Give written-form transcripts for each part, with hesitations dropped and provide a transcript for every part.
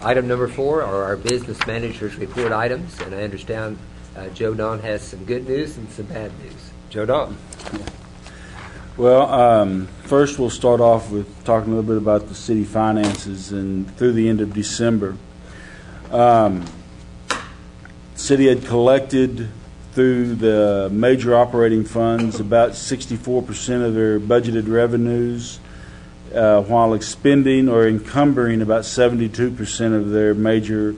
Item number 4 are our business manager's report items, and I understand Joe Don has some good news and some bad news. Joe Don. Well, first we'll start off with talking a little bit about the city finances and through the end of December. City had collected through the major operating funds about 64% of their budgeted revenues, while expending or encumbering about 72% of their major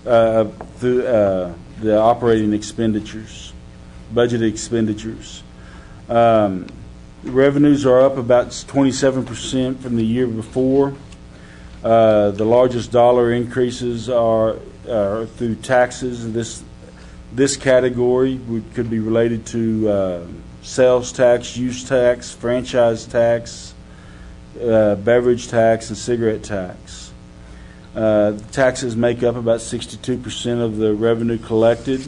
through the operating expenditures, budgeted expenditures. Revenues are up about 27% from the year before. The largest dollar increases are through taxes. This category could be related to sales tax, use tax, franchise tax, beverage tax, and cigarette tax. Taxes make up about 62% of the revenue collected,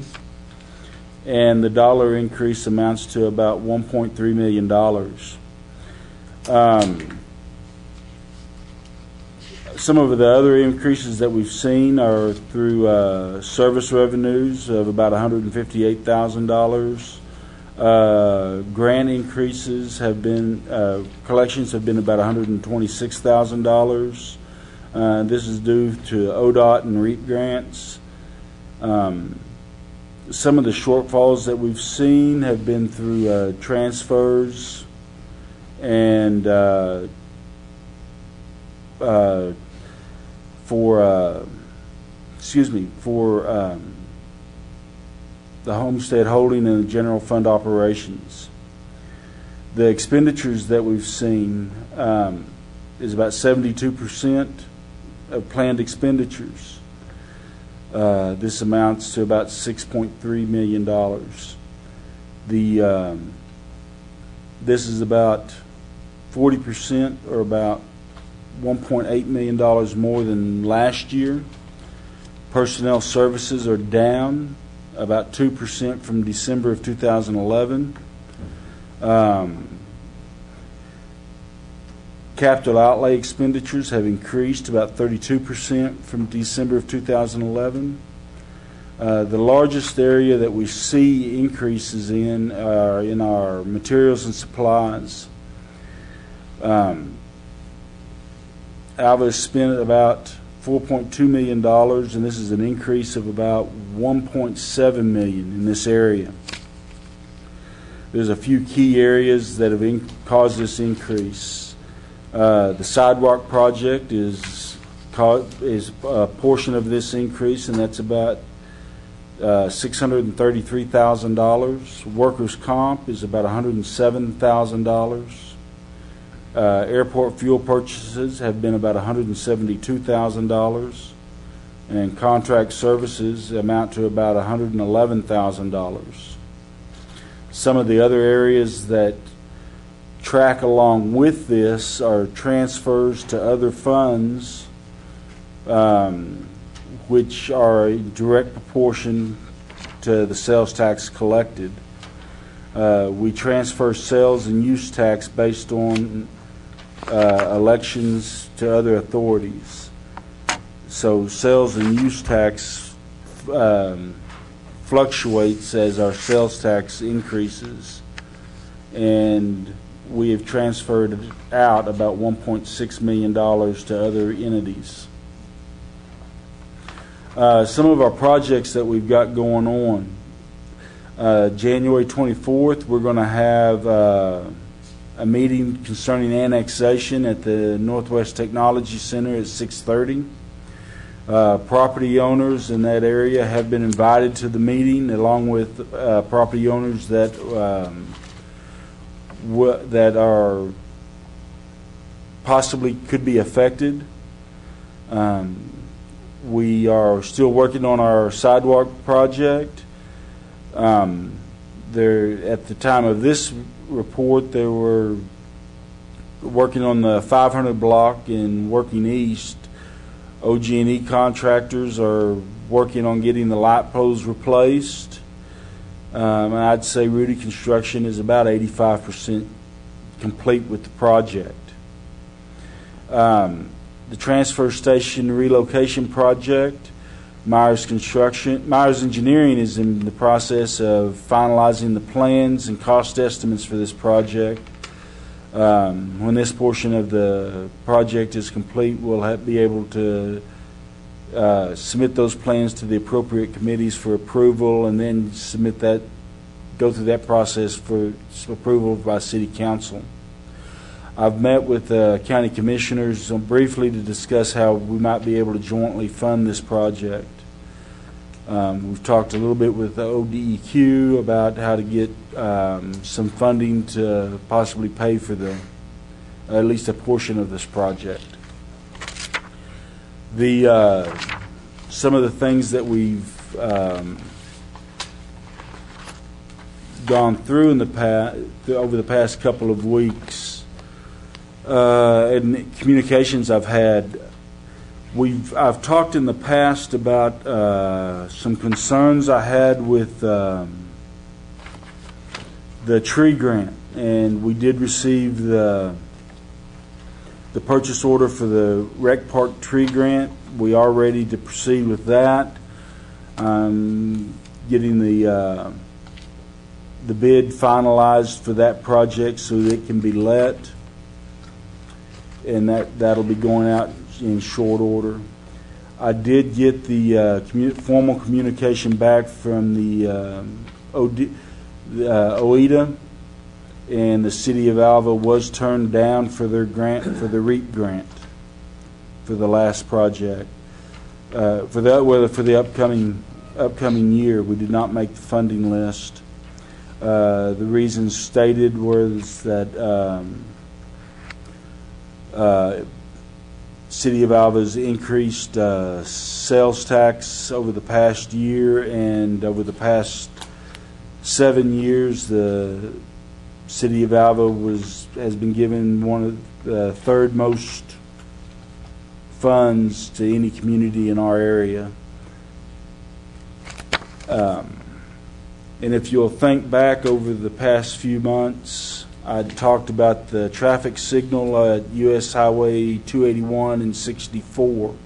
and the dollar increase amounts to about $1.3 million. Some of the other increases that we've seen are through service revenues of about $158,000. Grant increases have been, collections have been about $126,000. This is due to ODOT and REAP grants. Some of the shortfalls that we've seen have been through transfers and for the homestead holding and the general fund operations. The expenditures that we've seen is about 72% of planned expenditures. This amounts to about $6.3 million. This is about 40% or about $1.8 million more than last year. Personnel services are down about 2% from December of 2011. Capital outlay expenditures have increased about 32% from December of 2011. The largest area that we see increases in are in our materials and supplies. Alva spent about $4.2 million, and this is an increase of about $1.7 million in this area. There's a few key areas that have caused this increase. The sidewalk project is a portion of this increase, and that's about $633,000. Workers' comp is about $107,000. Airport fuel purchases have been about $172,000, and contract services amount to about $111,000. Some of the other areas that track along with this are transfers to other funds, which are a direct proportion to the sales tax collected. We transfer sales and use tax based on elections to other authorities. So sales and use tax fluctuates as our sales tax increases, and we have transferred out about $1.6 million to other entities. Some of our projects that we've got going on. January 24th, we're going to have a meeting concerning annexation at the Northwest Technology Center at 6:30. Property owners in that area have been invited to the meeting, along with property owners that are possibly could be affected. We are still working on our sidewalk project. At the time of this report, they were working on the 500 block in Working East. OG&E contractors are working on getting the light poles replaced. And I'd say Rudy Construction is about 85% complete with the project. the transfer station relocation project. Myers Engineering is in the process of finalizing the plans and cost estimates for this project. When this portion of the project is complete, we'll be able to submit those plans to the appropriate committees for approval, and then go through that process for approval by City Council. I've met with county commissioners briefly to discuss how we might be able to jointly fund this project. We've talked a little bit with the ODEQ about how to get some funding to possibly pay for at least a portion of this project. Some of the things that we've gone through over the past couple of weeks, and communications I've had, I've talked in the past about some concerns I had with the tree grant, and we did receive the purchase order for the Rec Park tree grant. We are ready to proceed with that. Getting the bid finalized for that project so that it can be let, and that'll be going out in short order. I did get the formal communication back from the OEDA, and the City of Alva was turned down for their grant, for the REAP grant, for the last project. For the upcoming year, we did not make the funding list. The reasons stated was that City of Alva's increased sales tax over the past year, and over the past 7 years, the City of Alva has been given one of the third most funds to any community in our area. And if you'll think back over the past few months, I talked about the traffic signal at U.S. Highway 281 and 64,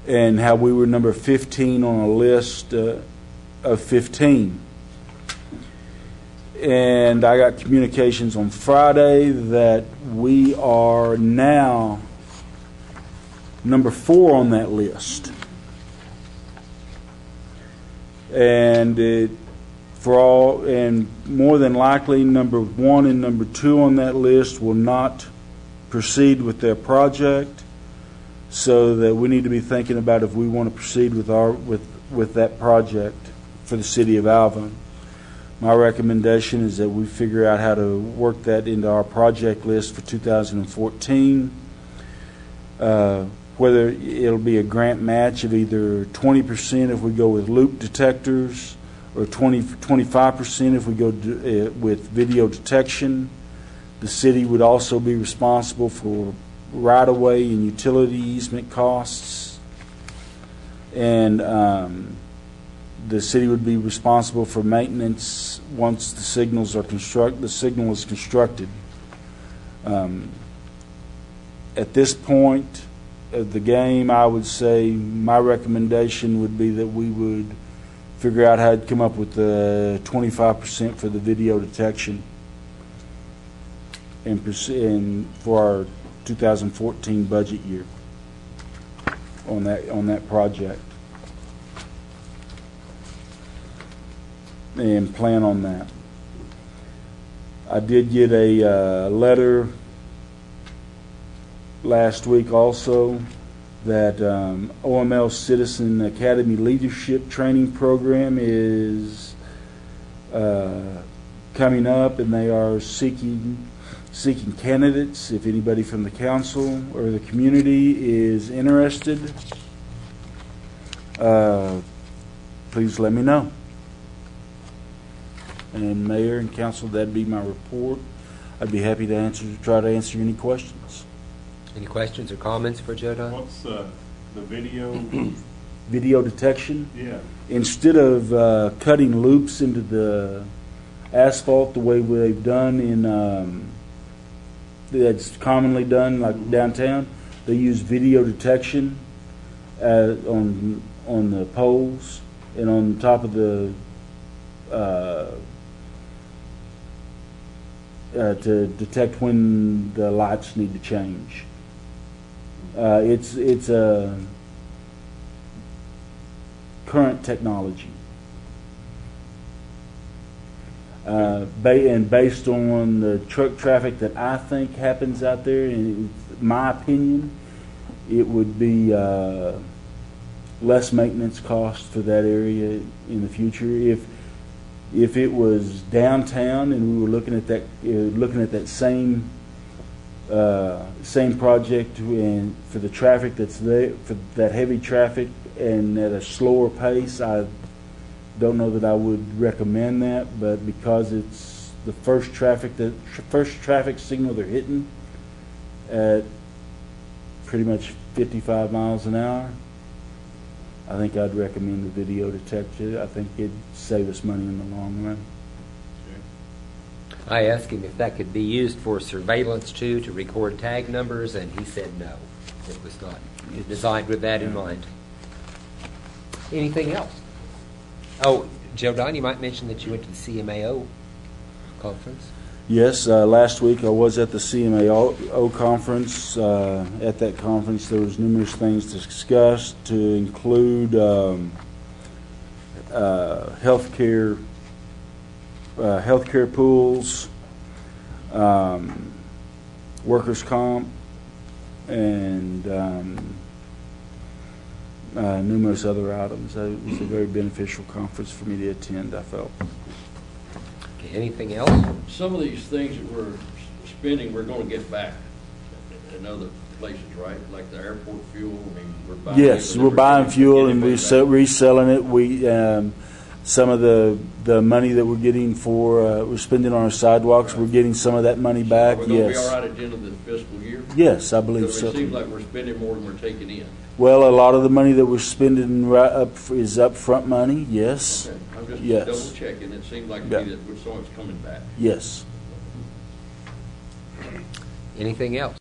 and how we were number 15 on a list of 15. And I got communications on Friday that we are now number 4 on that list. And more than likely, number 1 and number 2 on that list will not proceed with their project, so that we need to be thinking about if we want to proceed with that project for the City of Alva. My recommendation is that we figure out how to work that into our project list for 2014. Whether it'll be a grant match of either 20% if we go with loop detectors, or 25% if we go with video detection. The city would also be responsible for right-of-way and utility easement costs, and the city would be responsible for maintenance once the signal is constructed. At this point of the game, I would say my recommendation would be that we would figure out how to come up with the 25% for the video detection, and for our 2014 budget year on that project, and plan on that. I did get a letter last week also that OML Citizen Academy Leadership Training Program is coming up, and they are seeking candidates. If anybody from the council or the community is interested, please let me know. And Mayor and Council, that'd be my report. I'd be happy to try to answer any questions. Any questions or comments for Joe Don? What's the video? Video detection? Yeah. Instead of cutting loops into the asphalt the way they've done in that's commonly done, like downtown. They use video detection on the poles and on top of the to detect when the lights need to change. It's a current technology. And based on the truck traffic that I think happens out there, in my opinion, it would be less maintenance cost for that area in the future. If it was downtown and we were looking at that same project, and for the traffic that's there, for that heavy traffic and at a slower pace, I don't know that I would recommend that. But because it's the first traffic signal they're hitting at pretty much 55 miles an hour, I think I'd recommend the video detector. I think it'd save us money in the long run. I asked him if that could be used for surveillance too, to record tag numbers, and he said no. It was not designed with that in mind. Anything else? Oh, Joe Don, you might mention that you went to the CMAO conference. Yes, last week I was at the CMAO conference. At that conference, there was numerous things discussed, to include healthcare pools, workers' comp, and numerous other items. It was a very beneficial conference for me to attend, I felt. Okay, anything else? Some of these things that we're spending, we're going to get back in other places, right? Like the airport fuel. I mean, we're buying. Yes, we're buying fuel and reselling it. We some of the money that we're getting for we're spending on our sidewalks. Right. We're getting some of that money back. We're going to yes. be all right at the end of the fiscal year. Yes, I believe so. It seems like we're spending more than we're taking in. Well, a lot of the money that we're spending is upfront money. Yes. Okay. I'm just yes. double checking. It seems like yeah. to me that some of it's coming back. Yes. Anything else?